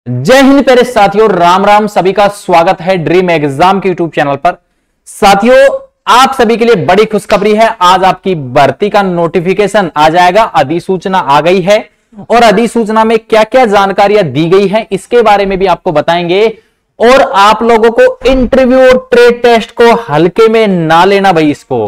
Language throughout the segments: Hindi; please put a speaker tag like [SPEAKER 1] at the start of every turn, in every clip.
[SPEAKER 1] जय हिंद प्यारे साथियों, राम राम। सभी का स्वागत है ड्रीम एग्जाम के यूट्यूब चैनल पर। साथियों, आप सभी के लिए बड़ी खुशखबरी है। आज आपकी भर्ती का नोटिफिकेशन आ जाएगा। अधिसूचना आ गई है और अधिसूचना में क्या क्या जानकारियां दी गई है इसके बारे में भी आपको बताएंगे। और आप लोगों को इंटरव्यू और ट्रेड टेस्ट को हल्के में ना लेना भाई। इसको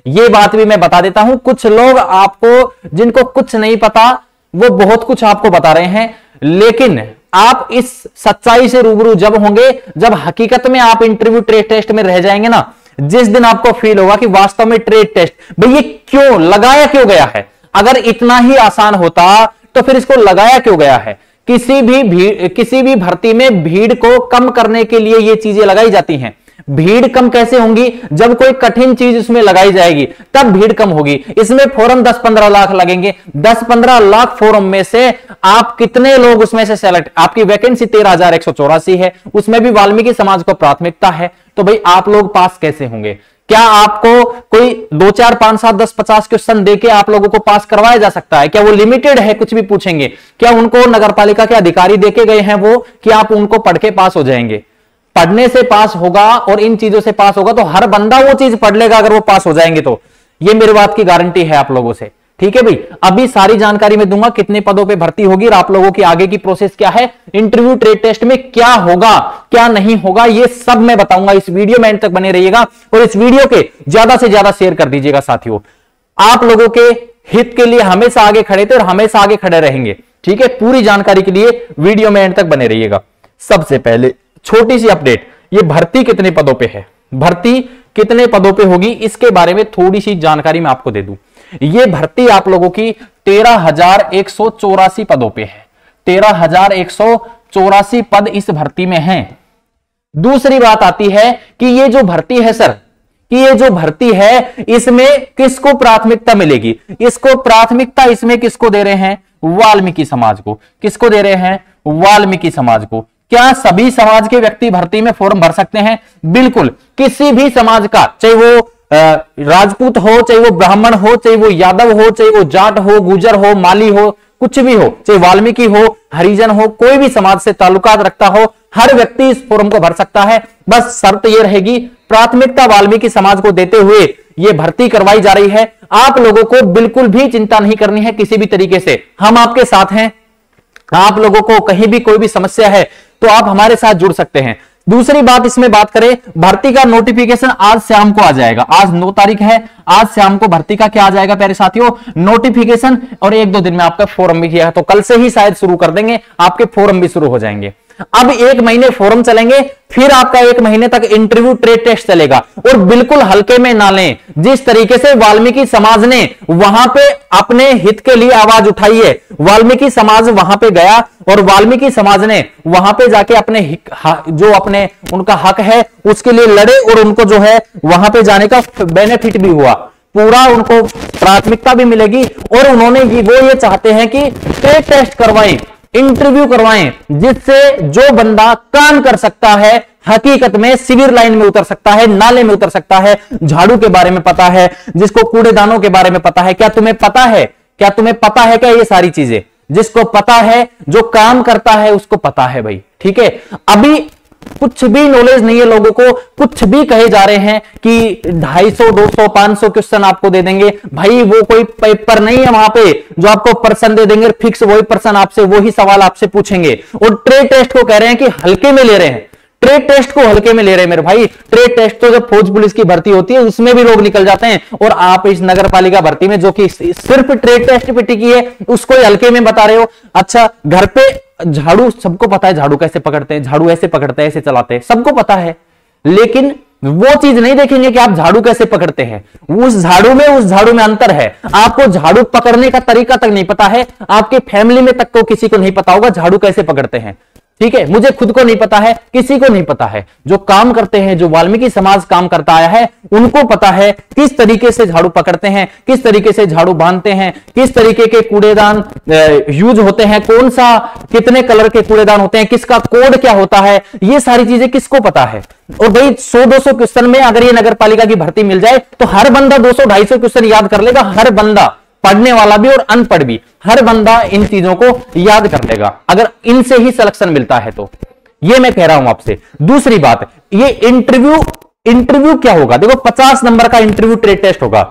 [SPEAKER 1] ये बात भी मैं बता देता हूं। कुछ लोग आपको, जिनको कुछ नहीं पता, वो बहुत कुछ आपको बता रहे हैं, लेकिन आप इस सच्चाई से रूबरू जब होंगे, जब हकीकत में आप इंटरव्यू ट्रेड टेस्ट में रह जाएंगे ना, जिस दिन आपको फील होगा कि वास्तव में ट्रेड टेस्ट भाई ये क्यों लगाया, क्यों गया है। अगर इतना ही आसान होता तो फिर इसको लगाया क्यों गया है। किसी भी भर्ती में भीड़ को कम करने के लिए ये चीजें लगाई जाती हैं। भीड़ कम कैसे होंगी? जब कोई कठिन चीज उसमें लगाई जाएगी तब भीड़ कम होगी। इसमें फॉर्म 10-15 लाख लगेंगे। 10-15 लाख फॉर्म में से आप कितने लोग उसमें से सेलेक्ट? आपकी वैकेंसी 13,184 है, उसमें भी वाल्मीकि समाज को प्राथमिकता है। तो भाई आप लोग पास कैसे होंगे? क्या आपको कोई 2, 4, 5, 7, 10, 50 क्वेश्चन देके आप लोगों को पास करवाया जा सकता है? क्या वो लिमिटेड है? कुछ भी पूछेंगे क्या? उनको नगरपालिका के अधिकारी देके गए हैं वो कि आप उनको पढ़ के पास हो जाएंगे? पढ़ने से पास होगा और इन चीजों से पास होगा तो हर बंदा वो चीज पढ़ लेगा अगर वो पास हो जाएंगे तो। ये मेरी बात की गारंटी है आप लोगों से। ठीक है भाई, अभी सारी जानकारी मैं दूंगा कितने पदों पे भर्ती होगी और आप लोगों की आगे की प्रोसेस क्या है, इंटरव्यू ट्रेड टेस्ट में क्या होगा क्या नहीं होगा, ये सब मैं बताऊंगा। इस वीडियो में एंड तक बने रहिएगा और इस वीडियो के ज्यादा से ज्यादा शेयर कर दीजिएगा। साथियों, आप लोगों के हित के लिए हमेशा आगे खड़े थे और हमेशा आगे खड़े रहेंगे। ठीक है, पूरी जानकारी के लिए वीडियो में एंड तक बने रहिएगा। सबसे पहले छोटी सी अपडेट, ये भर्ती कितने पदों पे है, भर्ती कितने पदों पे होगी, इसके बारे में थोड़ी सी जानकारी मैं आपको दे दूं। ये भर्ती आप लोगों की 13,184 पदों पे है। 13,184 पद इस भर्ती में हैं। दूसरी बात आती है कि ये जो भर्ती है सर, कि ये जो भर्ती है इसमें किसको प्राथमिकता मिलेगी? इसको प्राथमिकता इसमें किसको दे रहे हैं? वाल्मीकि समाज को। किसको दे रहे हैं? वाल्मीकि समाज को। क्या सभी समाज के व्यक्ति भर्ती में फॉर्म भर सकते हैं? बिल्कुल, किसी भी समाज का, चाहे वो राजपूत हो, चाहे वो ब्राह्मण हो, चाहे वो यादव हो, चाहे वो जाट हो, गुजर हो, माली हो, कुछ भी हो, चाहे वाल्मीकि हो, हरिजन हो, कोई भी समाज से ताल्लुकात रखता हो, हर व्यक्ति इस फॉर्म को भर सकता है। बस शर्त यह रहेगी, प्राथमिकता वाल्मीकि समाज को देते हुए यह भर्ती करवाई जा रही है। आप लोगों को बिल्कुल भी चिंता नहीं करनी है किसी भी तरीके से। हम आपके साथ हैं। आप लोगों को कहीं भी कोई भी समस्या है तो आप हमारे साथ जुड़ सकते हैं। दूसरी बात, इसमें बात करें, भर्ती का नोटिफिकेशन आज शाम को आ जाएगा। आज 9 तारीख है, आज शाम को भर्ती का क्या आ जाएगा प्यारे साथियों? नोटिफिकेशन। और 1-2 दिन में आपका फॉर्म भी किया है, तो कल से ही शायद शुरू कर देंगे, आपके फॉर्म भी शुरू हो जाएंगे। अब 1 महीने फॉर्म चलेंगे, फिर आपका 1 महीने तक इंटरव्यू ट्रेड टेस्ट चलेगा। और बिल्कुल हल्के में ना लें। जिस तरीके से वाल्मीकि समाज ने वहां पे अपने हित के लिए आवाज उठाई है, वाल्मीकि समाज वहां पे गया और वाल्मीकि समाज ने वहां पे जाके अपने जो अपने उनका हक है उसके लिए लड़े और उनको जो है वहां पे जाने का बेनिफिट भी हुआ, पूरा उनको प्राथमिकता भी मिलेगी। और उन्होंने वो ये चाहते हैं कि ट्रेड टेस्ट करवाएं, इंटरव्यू करवाएं, जिससे जो बंदा काम कर सकता है, हकीकत में सिविल लाइन में उतर सकता है, नाले में उतर सकता है, झाड़ू के बारे में पता है, जिसको कूड़ेदानों के बारे में पता है। क्या तुम्हें पता है? क्या तुम्हें पता है क्या ये सारी चीजें? जिसको पता है, जो काम करता है, उसको पता है भाई। ठीक है, अभी कुछ भी नॉलेज नहीं है लोगों को, कुछ भी कहे जा रहे हैं कि 250, 200, 500 क्वेश्चन आपको दे देंगे। भाई वो कोई पेपर नहीं है वहां पे जो आपको पर्सन दे देंगे, फिक्स वही पर्सन आपसे वही सवाल आपसे पूछेंगे। और ट्रेड टेस्ट को कह रहे हैं कि हल्के में ले रहे हैं। ट्रेड टेस्ट को हल्के में ले रहे हैं मेरे भाई। ट्रेड टेस्ट तो जब फौज पुलिस की भर्ती होती है उसमें भी लोग निकल जाते हैं, और आप इस नगर पालिका भर्ती में जो कि सिर्फ ट्रेड टेस्ट पे टिकी है उसको हल्के में बता रहे हो। अच्छा, घर पे झाड़ू सबको पता है, झाड़ू कैसे पकड़ते हैं, झाड़ू ऐसे पकड़ते हैं, ऐसे चलाते हैं, सबको पता है, लेकिन वो चीज नहीं देखेंगे कि आप झाड़ू कैसे पकड़ते हैं। उस झाड़ू में अंतर है। आपको झाड़ू पकड़ने का तरीका तक नहीं पता है, आपके फैमिली में तक को किसी को नहीं पता होगा झाड़ू कैसे पकड़ते हैं। ठीक है, मुझे खुद को नहीं पता है, किसी को नहीं पता है। जो काम करते हैं, जो वाल्मीकि समाज काम करता आया है, उनको पता है किस तरीके से झाड़ू पकड़ते हैं, किस तरीके से झाड़ू बांधते हैं, किस तरीके के कूड़ेदान यूज होते हैं, कौन सा कितने कलर के कूड़ेदान होते हैं, किसका कोड क्या होता है, ये सारी चीजें किसको पता है। और भाई 100-200 क्वेश्चन में अगर ये नगर पालिका की भर्ती मिल जाए तो हर बंदा 200-250 क्वेश्चन याद कर लेगा, हर बंदा। पढ़ने वाला भी और अनपढ़ भी, हर बंदा इन चीजों को याद कर लेगा अगर इनसे ही सिलेक्शन मिलता है तो। ये मैं कह रहा हूं आपसे। दूसरी बात, ये इंटरव्यू क्या होगा, देखो 50 नंबर का इंटरव्यू ट्रेड टेस्ट होगा,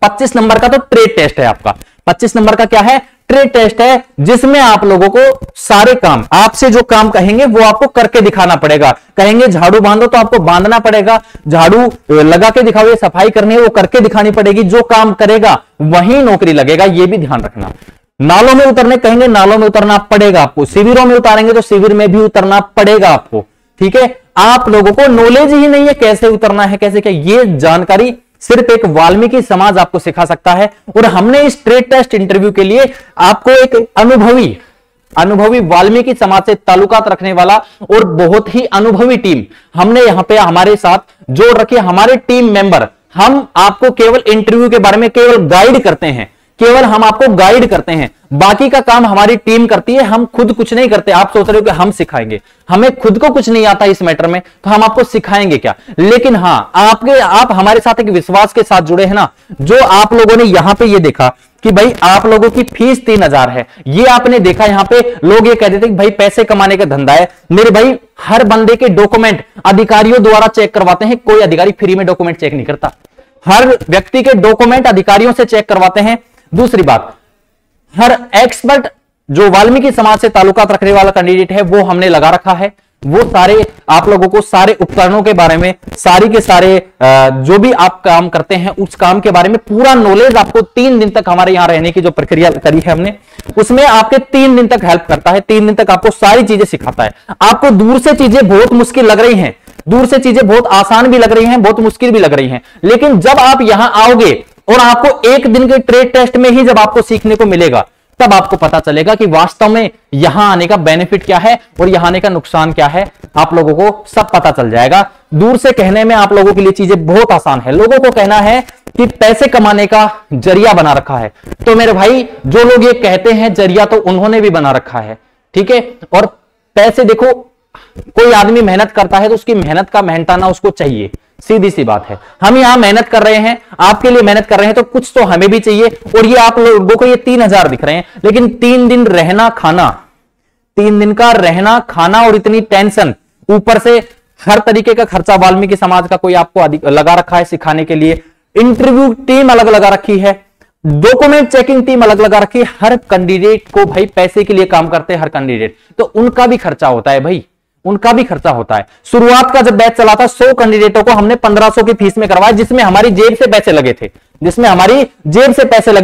[SPEAKER 1] 25 नंबर का तो ट्रेड टेस्ट है आपका। 25 नंबर का क्या है, ट्रेड टेस्ट है, जिसमें आप लोगों को सारे काम, आपसे जो काम कहेंगे वो आपको करके दिखाना पड़ेगा। कहेंगे झाड़ू बांधो तो आपको बांधना पड़ेगा, झाड़ू लगा के दिखाओ, ये सफाई करनी है वो करके दिखानी पड़ेगी। जो काम करेगा वही नौकरी लगेगा, ये भी ध्यान रखना। नालों में उतरने कहेंगे, नालों में उतरना पड़ेगा आपको। शिविरों में उतारेंगे तो शिविर में भी उतरना पड़ेगा आपको। ठीक है, आप लोगों को नॉलेज ही नहीं है कैसे उतरना है, कैसे क्या, ये जानकारी सिर्फ एक वाल्मीकि समाज आपको सिखा सकता है। और हमने इस ट्रेड टेस्ट इंटरव्यू के लिए आपको एक अनुभवी वाल्मीकि समाज से ताल्लुकात रखने वाला और बहुत ही अनुभवी टीम हमने यहां पे हमारे साथ जोड़ रखी है। हमारे टीम मेंबर, हम आपको केवल इंटरव्यू के बारे में केवल गाइड करते हैं, केवल हम आपको गाइड करते हैं, बाकी का काम हमारी टीम करती है, हम खुद कुछ नहीं करते। आप सोच रहे हो कि हम सिखाएंगे, हमें खुद को कुछ नहीं आता इस मैटर में, तो हम आपको सिखाएंगे क्या। लेकिन हां, आप हमारे साथ एक विश्वास के साथ जुड़े हैं ना। जो आप लोगों ने यहां पे ये देखा कि भाई आप लोगों की फीस 3000 है, ये आपने देखा यहां पे लोग ये कहते थे कि भाई पैसे कमाने का धंधा है। मेरे भाई, हर बंदे के डॉक्यूमेंट अधिकारियों द्वारा चेक करवाते हैं, कोई अधिकारी फ्री में डॉक्यूमेंट चेक नहीं करता। हर व्यक्ति के डॉक्यूमेंट अधिकारियों से चेक करवाते हैं। दूसरी बात, हर एक्सपर्ट जो वाल्मीकि समाज से ताल्लुकात रखने वाला कैंडिडेट है वो हमने लगा रखा है। वो सारे आप लोगों को सारे उपकरणों के बारे में, सारी के सारे जो भी आप काम करते हैं उस काम के बारे में पूरा नॉलेज आपको 3 दिन तक हमारे यहां रहने की जो प्रक्रिया करी है हमने, उसमें आपके 3 दिन तक हेल्प करता है। 3 दिन तक आपको सारी चीजें सिखाता है। आपको दूर से चीजें बहुत मुश्किल लग रही हैं, दूर से चीजें बहुत आसान भी लग रही हैं, बहुत मुश्किल भी लग रही हैं, लेकिन जब आप यहां आओगे और आपको एक दिन के ट्रेड टेस्ट में ही जब आपको सीखने को मिलेगा, तब आपको पता चलेगा कि वास्तव में यहां आने का बेनिफिट क्या है और यहां आने का नुकसान क्या है। आप लोगों को सब पता चल जाएगा। दूर से कहने में आप लोगों के लिए चीजें बहुत आसान है। लोगों को कहना है कि पैसे कमाने का जरिया बना रखा है, तो मेरे भाई जो लोग ये कहते हैं जरिया तो उन्होंने भी बना रखा है। ठीक है, और पैसे देखो, कोई आदमी मेहनत करता है तो उसकी मेहनत का मेहनताना उसको चाहिए, सीधी सी बात है। हम यहां मेहनत कर रहे हैं, आपके लिए मेहनत कर रहे हैं, तो कुछ तो हमें भी चाहिए। और ये आप लोगों को ये 3000 दिख रहे हैं, लेकिन 3 दिन रहना खाना, 3 दिन का रहना खाना और इतनी टेंशन, ऊपर से हर तरीके का खर्चा वाल्मीकि समाज का कोई आपको लगा रखा है सिखाने के लिए। इंटरव्यू टीम अलग लगा रखी है, डॉक्यूमेंट चेकिंग टीम अलग लगा रखी है। हर कैंडिडेट को भाई पैसे के लिए काम करते हैं हर कैंडिडेट, तो उनका भी खर्चा होता है भाई, उनका भी खर्चा होता है। शुरुआत का जब बैच चला था 100 कैंडिडेटों को हमने 1500 की फीस में करवाया, जिसमें हमारी जेब से पैसे लगे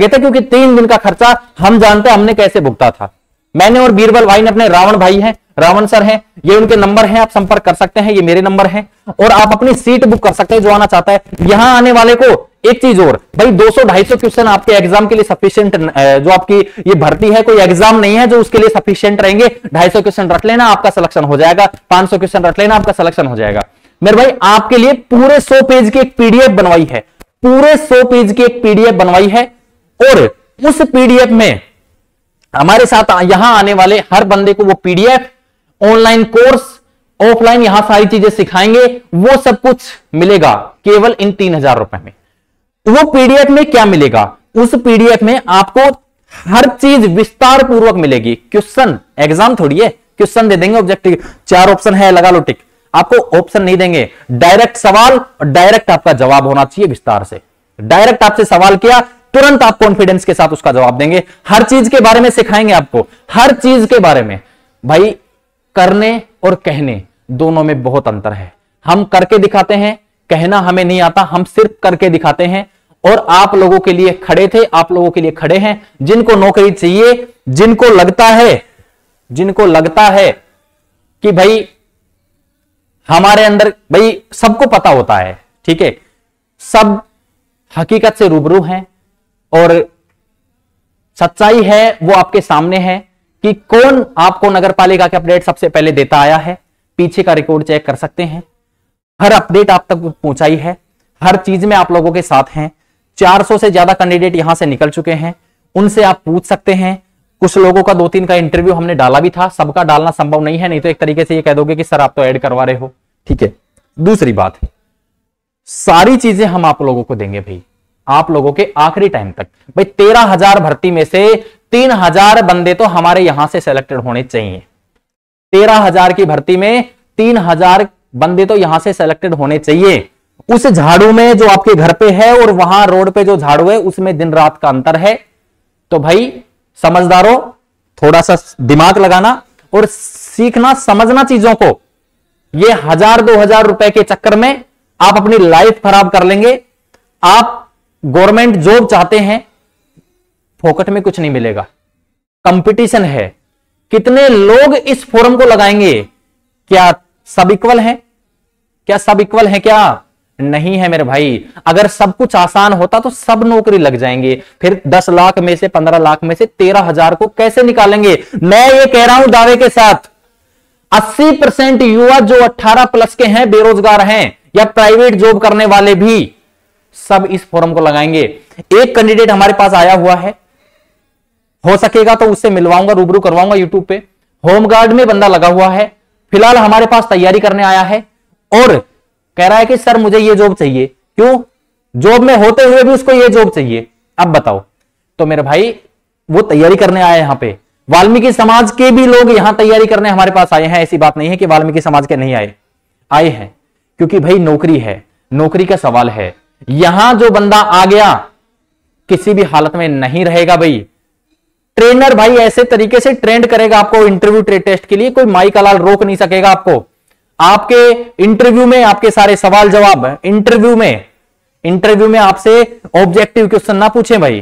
[SPEAKER 1] थे, क्योंकि 3 दिन का खर्चा हम जानते हैं हमने कैसे भुगता था। मैंने और बीरबल भाई ने, अपने रावण भाई हैं, रावण सर हैं, ये उनके नंबर हैं, आप संपर्क कर सकते हैं, ये मेरे नंबर हैं, और आप अपनी सीट बुक कर सकते हैं जो आना चाहता है। यहां आने वाले को एक चीज और भाई, 200-250 क्वेश्चन आपके एग्जाम के लिए सफिशिएंट, जो आपकी ये भर्ती है कोई एग्जाम नहीं है जो उसके लिए सफिशिएंट रहेंगे। 250 क्वेश्चन रख लेना, आपका सिलेक्शन हो जाएगा। 500 क्वेश्चन रख लेना, आपका सिलेक्शन हो जाएगा। मेरे भाई, आपके लिए पूरे 100 पेज की एक पीडीएफ बनवाई है, पूरे 100 पेज की एक पीडीएफ बनवाई है, और उस पीडीएफ में हमारे साथ यहां आने वाले हर बंदे को वो पीडीएफ, ऑनलाइन कोर्स, ऑफलाइन यहां सारी चीजें सिखाएंगे, वो सब कुछ मिलेगा केवल इन 3000 रुपए में। वो पीडीएफ में क्या मिलेगा, उस पीडीएफ में आपको हर चीज विस्तार पूर्वक मिलेगी। क्वेश्चन, एग्जाम थोड़ी है, क्वेश्चन दे देंगे ऑब्जेक्टिव, 4 ऑप्शन है, लगा लो टिक। आपको ऑप्शन नहीं देंगे, डायरेक्ट सवाल और डायरेक्ट आपका जवाब होना चाहिए विस्तार से। डायरेक्ट आपसे सवाल किया, तुरंत आप कॉन्फिडेंस के साथ उसका जवाब देंगे। हर चीज के बारे में सिखाएंगे आपको, हर चीज के बारे में। भाई, करने और कहने दोनों में बहुत अंतर है। हम करके दिखाते हैं, कहना हमें नहीं आता, हम सिर्फ करके दिखाते हैं। और आप लोगों के लिए खड़े थे, आप लोगों के लिए खड़े हैं। जिनको नौकरी चाहिए, जिनको लगता है कि भाई हमारे अंदर, भाई सबको पता होता है, ठीक है, सब हकीकत से रूबरू हैं और सच्चाई है वो आपके सामने है कि कौन आपको नगर पालिका के अपडेट सबसे पहले देता आया है। पीछे का रिकॉर्ड चेक कर सकते हैं, हर अपडेट आप तक पहुंचाई है, हर चीज में आप लोगों के साथ हैं। 400 से ज्यादा कैंडिडेट यहां से निकल चुके हैं, उनसे आप पूछ सकते हैं। कुछ लोगों का 2-3 का इंटरव्यू हमने डाला भी था, सबका डालना संभव नहीं है, नहीं तो एक तरीके से ये कह दोगे कि सर आप तो ऐड करवा रहे हो। ठीक है, दूसरी बात, सारी चीजें हम आप लोगों को देंगे भाई, आप लोगों के आखिरी टाइम तक। भाई 13,000 भर्ती में से 3,000 बंदे तो हमारे यहां से सेलेक्टेड होने चाहिए। 13,000 की भर्ती में 3,000 बंदे तो यहां से सेलेक्टेड होने चाहिए। उस झाड़ू में जो आपके घर पे है और वहां रोड पे जो झाड़ू है उसमें दिन रात का अंतर है। तो भाई समझदारों, थोड़ा सा दिमाग लगाना और सीखना, समझना चीजों को। ये 1,000-2,000 रुपए के चक्कर में आप अपनी लाइफ खराब कर लेंगे। आप गवर्नमेंट जॉब चाहते हैं, फोकट में कुछ नहीं मिलेगा, कंपटीशन है। कितने लोग इस फोरम को लगाएंगे? क्या सब इक्वल हैं? क्या सब इक्वल हैं? क्या नहीं है मेरे भाई। अगर सब कुछ आसान होता तो सब नौकरी लग जाएंगे। फिर 10 लाख में से 15 लाख में से 13,000 को कैसे निकालेंगे? मैं ये कह रहा हूं दावे के साथ, 80% युवा जो 18 प्लस के हैं, बेरोजगार हैं या प्राइवेट जॉब करने वाले भी, सब इस फोरम को लगाएंगे। एक कैंडिडेट हमारे पास आया हुआ है, हो सकेगा तो उससे मिलवाऊंगा, रूबरू करवाऊंगा यूट्यूब पे। होमगार्ड में बंदा लगा हुआ है, फिलहाल हमारे पास तैयारी करने आया है और कह रहा है कि सर मुझे ये जॉब चाहिए। क्यों? जॉब में होते हुए भी उसको ये जॉब चाहिए। अब बताओ। तो मेरे भाई वो तैयारी करने आया है यहां पे। वाल्मीकि समाज के भी लोग यहां तैयारी करने हमारे पास आए हैं। ऐसी बात नहीं है कि वाल्मीकि समाज के नहीं आए हैं, क्योंकि भाई नौकरी है, नौकरी का सवाल है। यहां जो बंदा आ गया किसी भी हालत में नहीं रहेगा भाई। ट्रेनर भाई ऐसे तरीके से ट्रेंड करेगा आपको इंटरव्यू टेस्ट के लिए, कोई माई का लाल रोक नहीं सकेगा आपको। आपके इंटरव्यू में आपके सारे सवाल जवाब, इंटरव्यू में आपसे ऑब्जेक्टिव क्वेश्चन ना पूछे भाई,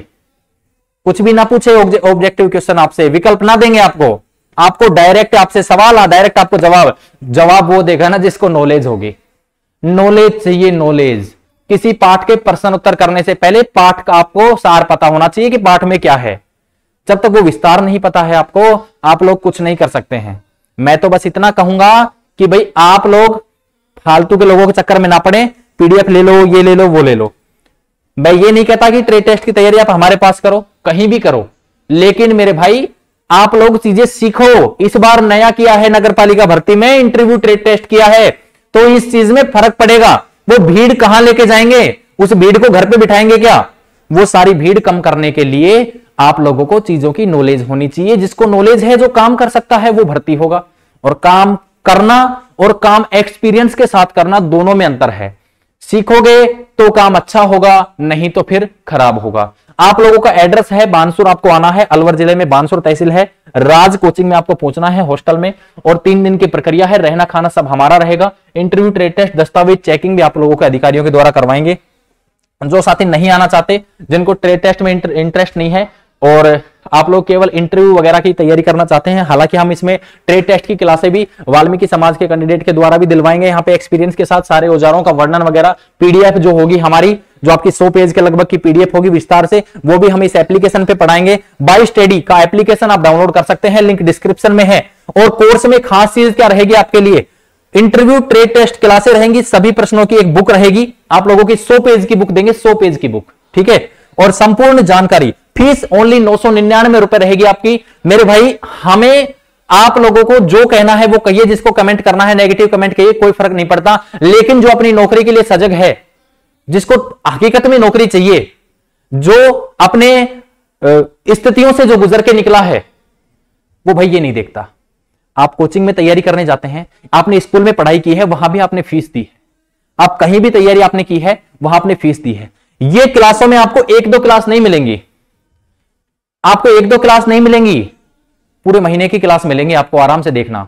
[SPEAKER 1] कुछ भी ना पूछे ऑब्जेक्टिव क्वेश्चन आपसे, विकल्प ना देंगे आपको डायरेक्ट आपसे सवाल, डायरेक्ट आपको जवाब वो देगा ना जिसको नॉलेज होगी। नॉलेज चाहिए, नॉलेज। किसी पाठ के प्रश्न उत्तर करने से पहले पाठ का आपको सार पता होना चाहिए कि पाठ में क्या है। जब तक वो विस्तार नहीं पता है आपको, आप लोग कुछ नहीं कर सकते हैं। मैं तो बस इतना कहूंगा कि भाई आप लोग फालतू के लोगों के चक्कर में ना पड़े, पीडीएफ ले लो, ये ले लो, वो ले लो। मैं ये नहीं कहता कि ट्रेड टेस्ट की तैयारी आप हमारे पास करो, कहीं भी करो, लेकिन मेरे भाई आप लोग चीजें सीखो। इस बार नया किया है नगर पालिका भर्ती में, इंटरव्यू ट्रेड टेस्ट किया है, तो इस चीज में फर्क पड़ेगा। वो भीड़ कहां लेके जाएंगे? उस भीड़ को घर पे बिठाएंगे क्या? वो सारी भीड़ कम करने के लिए आप लोगों को चीजों की नॉलेज होनी चाहिए। जिसको नॉलेज है, जो काम कर सकता है, वो भर्ती होगा। और काम करना और काम एक्सपीरियंस के साथ करना, दोनों में अंतर है। सीखोगे तो काम अच्छा होगा, नहीं तो फिर खराब होगा। आप लोगों का एड्रेस है बानसूर, आपको आना है, अलवर जिले में बानसूर तहसील है। राज कोचिंग में आपको पहुंचना है, हॉस्टल में, और 3 दिन की प्रक्रिया है। रहना खाना सब हमारा रहेगा। इंटरव्यू ट्रेड टेस्ट दस्तावेज चेकिंग भी आप लोगों के अधिकारियों के द्वारा करवाएंगे। जो साथी नहीं आना चाहते, जिनको ट्रेड टेस्ट में इंटरेस्ट नहीं है और आप लोग केवल इंटरव्यू वगैरह की तैयारी करना चाहते हैं, हालांकि हम इसमें ट्रेड टेस्ट की क्लासें भी वाल्मीकि समाज के कैंडिडेट के द्वारा भी दिलवाएंगे। यहाँ पे एक्सपीरियंस के साथ सारे औजारों का वर्णन वगैरह, पीडीएफ जो होगी हमारी, जो आपकी 100 पेज के लगभग की पीडीएफ होगी विस्तार से, वो भी हम इस एप्लीकेशन पे पढ़ाएंगे। बाय स्टडी का एप्लीकेशन आप डाउनलोड कर सकते हैं, लिंक डिस्क्रिप्शन में है। और कोर्स में खास चीज क्या रहेगी आपके लिए? इंटरव्यू ट्रेड टेस्ट क्लासें रहेंगी, सभी प्रश्नों की एक बुक रहेगी। आप लोगों की 100 पेज की बुक देंगे, 100 पेज की बुक, ठीक है। और संपूर्ण जानकारी, फीस ओनली 999 रुपए रहेगी आपकी। मेरे भाई हमें आप लोगों को जो कहना है वो कहिए, जिसको कमेंट करना है नेगेटिव कमेंट कहिए, कोई फर्क नहीं पड़ता। लेकिन जो अपनी नौकरी के लिए सजग है, जिसको हकीकत में नौकरी चाहिए, जो अपने स्थितियों से जो गुजर के निकला है, वो भाई ये नहीं देखता। आप कोचिंग में तैयारी करने जाते हैं, आपने स्कूल में पढ़ाई की है, वहां भी आपने फीस दी है। आप कहीं भी तैयारी आपने की है, वहां आपने फीस दी है। ये क्लासों में आपको 1-2 क्लास नहीं मिलेंगी, आपको 1-2 क्लास नहीं मिलेंगी, पूरे महीने की क्लास मिलेंगी आपको। आराम से देखना।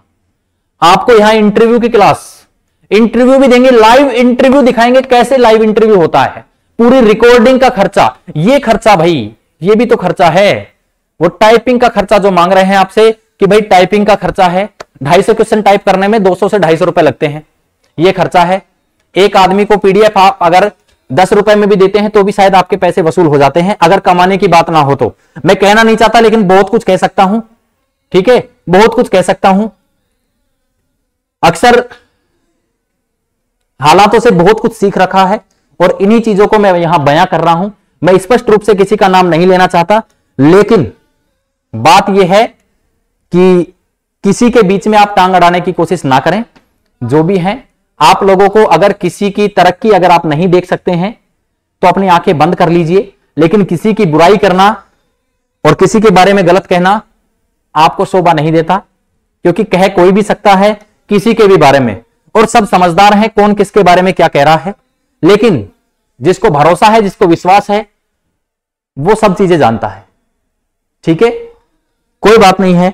[SPEAKER 1] आपको यहां इंटरव्यू की क्लास, इंटरव्यू भी देंगे, लाइव इंटरव्यू दिखाएंगे कैसे लाइव इंटरव्यू होता है, पूरी रिकॉर्डिंग का खर्चा। ये खर्चा भाई, ये भी तो खर्चा है। वो टाइपिंग का खर्चा जो मांग रहे हैं आपसे कि भाई टाइपिंग का खर्चा है, 250 क्वेश्चन टाइप करने में 200 से 250 रुपए लगते हैं, ये खर्चा है। एक आदमी को पीडीएफ आप अगर 10 रुपए में भी देते हैं तो भी शायद आपके पैसे वसूल हो जाते हैं, अगर कमाने की बात ना हो तो। मैं कहना नहीं चाहता, लेकिन बहुत कुछ कह सकता हूं, ठीक है, बहुत कुछ कह सकता हूं। अक्सर हालातों से बहुत कुछ सीख रखा है और इन्हीं चीजों को मैं यहां बयां कर रहा हूं। मैं स्पष्ट रूप से किसी का नाम नहीं लेना चाहता, लेकिन बात यह है कि किसी के बीच में आप टांग अड़ाने की कोशिश ना करें। जो भी हैं आप लोगों को, अगर किसी की तरक्की अगर आप नहीं देख सकते हैं तो अपनी आंखें बंद कर लीजिए, लेकिन किसी की बुराई करना और किसी के बारे में गलत कहना आपको शोभा नहीं देता, क्योंकि कह कोई भी सकता है किसी के भी बारे में, और सब समझदार हैं कौन किसके बारे में क्या कह रहा है। लेकिन जिसको भरोसा है, जिसको विश्वास है, वो सब चीजें जानता है। ठीक है, कोई बात नहीं है,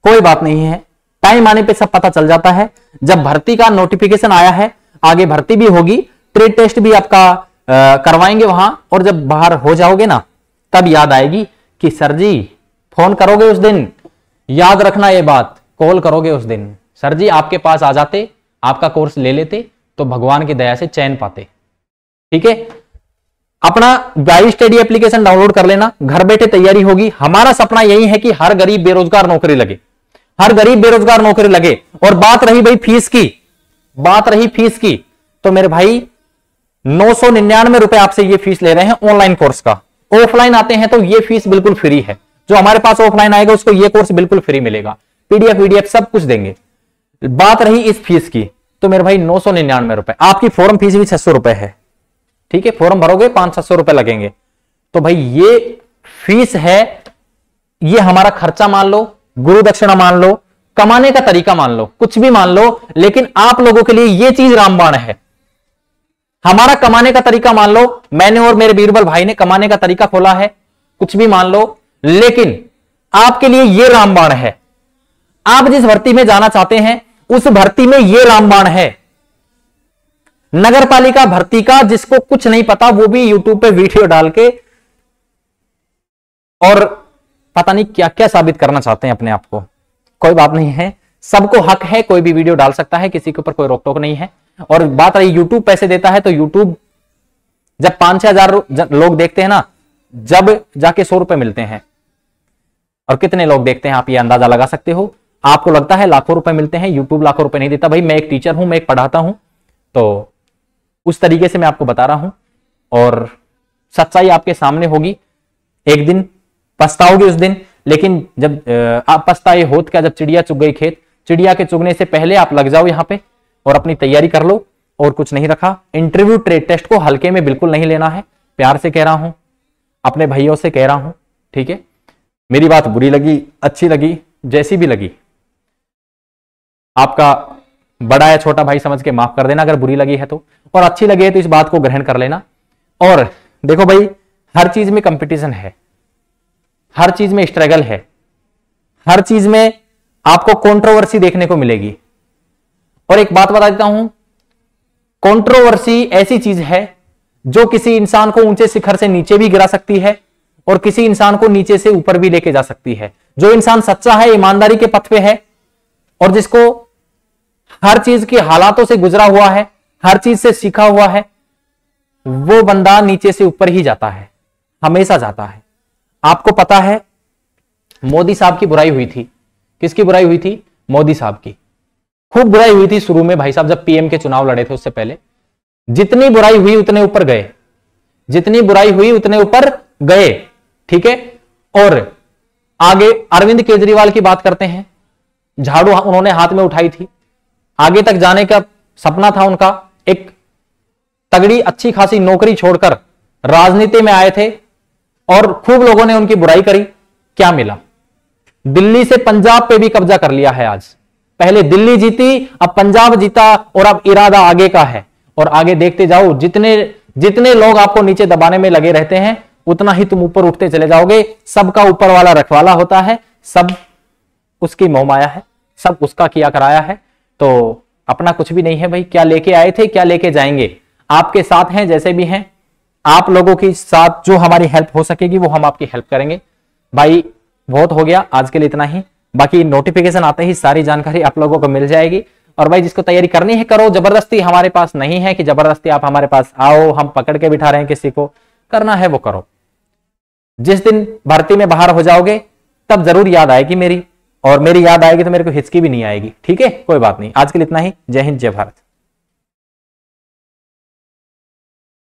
[SPEAKER 1] कोई बात नहीं है, टाइम आने पे सब पता चल जाता है। जब भर्ती का नोटिफिकेशन आया है, आगे भर्ती भी होगी, ट्रेड टेस्ट भी आपका करवाएंगे वहां, और जब बाहर हो जाओगे ना, तब याद आएगी कि सर जी फोन करोगे उस दिन, याद रखना ये बात, कॉल करोगे उस दिन, सर जी आपके पास आ जाते, आपका कोर्स ले लेते, तो भगवान की दया से चैन पाते। ठीक है, अपना गाइड स्टडी एप्लीकेशन डाउनलोड कर लेना, घर बैठे तैयारी होगी। हमारा सपना यही है कि हर गरीब बेरोजगार नौकरी लगे, हर गरीब बेरोजगार नौकरी लगे। और बात रही भाई फीस की, बात रही फीस की, तो मेरे भाई 999 रुपए आपसे ये फीस ले रहे हैं ऑनलाइन कोर्स का। ऑफलाइन आते हैं तो ये फीस बिल्कुल फ्री है। जो हमारे पास ऑफलाइन आएगा उसको ये कोर्स बिल्कुल फ्री मिलेगा, पीडीएफ वीडीएफ सब कुछ देंगे। बात रही इस फीस की, तो मेरे भाई 999 रुपए, आपकी फॉर्म फीस भी 600 रुपए है। ठीक है, फॉर्म भरोगे 500-600 रुपए लगेंगे। तो भाई ये फीस है, ये हमारा खर्चा मान लो, गुरु दक्षिणा मान लो, कमाने का तरीका मान लो, कुछ भी मान लो, लेकिन आप लोगों के लिए ये चीज रामबाण है। हमारा कमाने का तरीका मान लो, मैंने और मेरे बीरबल भाई ने कमाने का तरीका खोला है, कुछ भी मान लो, लेकिन आपके लिए यह रामबाण है। आप जिस भर्ती में जाना चाहते हैं उस भर्ती में यह रामबाण है। नगर पालिका भर्ती का जिसको कुछ नहीं पता, वो भी यूट्यूब पे वीडियो डाल के और पता नहीं क्या क्या साबित करना चाहते हैं अपने आप को। कोई बात नहीं है, सबको हक है, कोई भी वीडियो डाल सकता है, किसी के ऊपर कोई रोक टोक नहीं है। और बात रही यूट्यूब पैसे देता है, तो यूट्यूब जब 5-6 हजार लोग देखते हैं ना, जब जाके 100 रुपए मिलते हैं। और कितने लोग देखते हैं आप ये अंदाजा लगा सकते हो। आपको लगता है लाखों रुपए मिलते हैं, यूट्यूब लाखों रुपए नहीं देता। भाई मैं एक टीचर हूं, मैं एक पढ़ाता हूं, तो उस तरीके से मैं आपको बता रहा हूं, और सच्चाई आपके सामने होगी। एक दिन पछताओगे उस दिन, लेकिन जब आप पछताए होत क्या, जब चिड़िया चुग गई खेत, चिड़िया के चुगने से पहले आप लग जाओ यहां पे और अपनी तैयारी कर लो। और कुछ नहीं रखा, इंटरव्यू ट्रेड टेस्ट को हल्के में बिल्कुल नहीं लेना है। प्यार से कह रहा हूं, अपने भाइयों से कह रहा हूं, ठीक है। मेरी बात बुरी लगी, अच्छी लगी, जैसी भी लगी, आपका बड़ा या छोटा भाई समझ के माफ कर देना अगर बुरी लगी है तो, और अच्छी लगी है तो इस बात को ग्रहण कर लेना। और देखो भाई, हर चीज में कंपटीशन है, हर चीज में स्ट्रगल है, हर चीज में आपको कंट्रोवर्सी देखने को मिलेगी। और एक बात बता देता हूं, कंट्रोवर्सी ऐसी चीज है जो किसी इंसान को ऊंचे शिखर से नीचे भी गिरा सकती है और किसी इंसान को नीचे से ऊपर भी लेके जा सकती है। जो इंसान सच्चा है, ईमानदारी के पथ पे है और जिसको हर चीज के हालातों से गुजरा हुआ है, हर चीज से सीखा हुआ है, वो बंदा नीचे से ऊपर ही जाता है, हमेशा जाता है। आपको पता है मोदी साहब की बुराई हुई थी। किसकी बुराई हुई थी? मोदी साहब की। खूब बुराई हुई थी शुरू में भाई साहब, जब पीएम के चुनाव लड़े थे उससे पहले। जितनी बुराई हुई उतने ऊपर गए, जितनी बुराई हुई उतने ऊपर गए, ठीक है। और आगे अरविंद केजरीवाल की बात करते हैं। झाड़ू उन्होंने हाथ में उठाई थी, आगे तक जाने का सपना था उनका, एक तगड़ी अच्छी खासी नौकरी छोड़कर राजनीति में आए थे और खूब लोगों ने उनकी बुराई करी। क्या मिला? दिल्ली से पंजाब पे भी कब्जा कर लिया है आज। पहले दिल्ली जीती, अब पंजाब जीता, और अब इरादा आगे का है। और आगे देखते जाओ, जितने जितने लोग आपको नीचे दबाने में लगे रहते हैं उतना ही तुम ऊपर उठते चले जाओगे। सबका ऊपर वाला रखवाला होता है, सब उसकी मोहमाया है, सब उसका किया कराया है। तो अपना कुछ भी नहीं है भाई। क्या लेके आए थे, क्या लेके जाएंगे, आपके साथ हैं जैसे भी हैं। आप लोगों के साथ जो हमारी हेल्प हो सकेगी वो हम आपकी हेल्प करेंगे। भाई बहुत हो गया आज के लिए, इतना ही। बाकी नोटिफिकेशन आते ही सारी जानकारी आप लोगों को मिल जाएगी। और भाई जिसको तैयारी करनी है करो, जबरदस्ती हमारे पास नहीं है कि जबरदस्ती आप हमारे पास आओ, हम पकड़ के बिठा रहे हैं किसी को। करना है वो करो। जिस दिन भर्ती में बाहर हो जाओगे तब जरूर याद आएगी मेरी, और मेरी याद आएगी तो मेरे को हिचकी भी नहीं आएगी, ठीक है। कोई बात नहीं, आज के लिए इतना ही। जय हिंद, जय भारत।